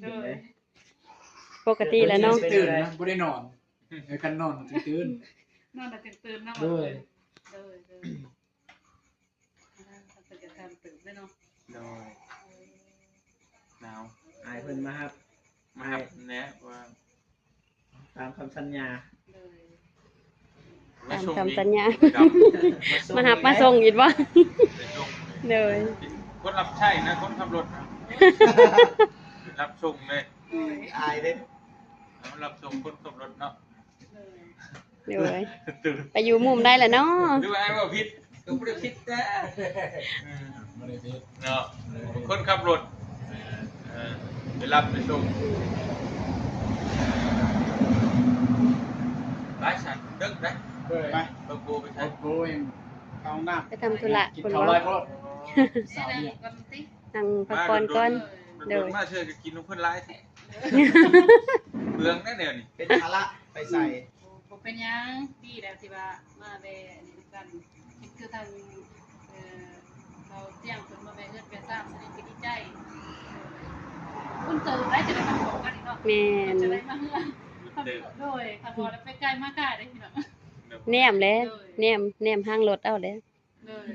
โดย ปกติแล้วเนาะ ตื่นนะบ่ได้นอนคันนอนสิตื่น นอนแต่ตื่นๆเนาะ โดย โดยถ้าเป็นกระทำตื่นได้เนาะ โดยหนาว อายเพิ่นมาครับ มาหับแนะว่า ตามคำสัญญา โดย ตามคำสัญญา ไปดำ มาหับมาส่งอีกบ่ ไปส่ง เลย คนรับใช้นะคนขับรถนะรับส่งเลย อายเด้ รับส่งคนขับรถเนาะ โดย เลย ตื่น ไปอยู่มุมได้แหละเนาะ ดูไอ้ว่าผิดก็ไม่ได้ผิดนะ บ่ได้ผิด เนาะคนขับรถไปรับไปส่งไล่สัตว์ดึกนะ ไป ต้องโบไป ไป ใช้ โบยเข้าน้ำ ไปทำธุระ กิน คน ข้าว บ่ ไรพ่อ แนะนำกันติ นั่งพักผ่อนก่อน โดนมาเชิญก็กินน้ำเพื่อนไล่แท้เบืองแน่เดียวนี่ เป็นภาระไปใส่ บ่เป็นหยังดีแล้วที่ว่ามาแวะนี่กันคิดคือทางเราเที่ยงเพิ่นมาแวะเฮือนแวะซ่ามสนิทก็ดีใจคุณตื่นได้จะได้มาบอกกันอีกเนาะ แม่น จะได้มาเฮือน เดิม โดยถ้าบ่ได้ไปไกลมาไกลได้พี่น้อง แนมเลยแนมห้างรถเอาเลย โดย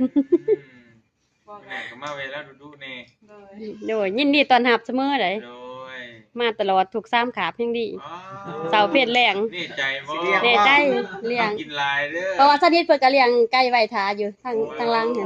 บอก แม่ก็มาเวแล้วดูๆเน่ โดย โดยยินดีต้อนรับเสมอเลย โดย มาตลอดทุก3ขาบยังดี อ๋อ เสาเพชรแรง นี่ใจบ่ เดใจเลี้ยง กินลายเด้อ เพราะว่าสนิทเพิ่นก็เลี้ยงไก่ไว้ทาอยู่ทางหลังเห็น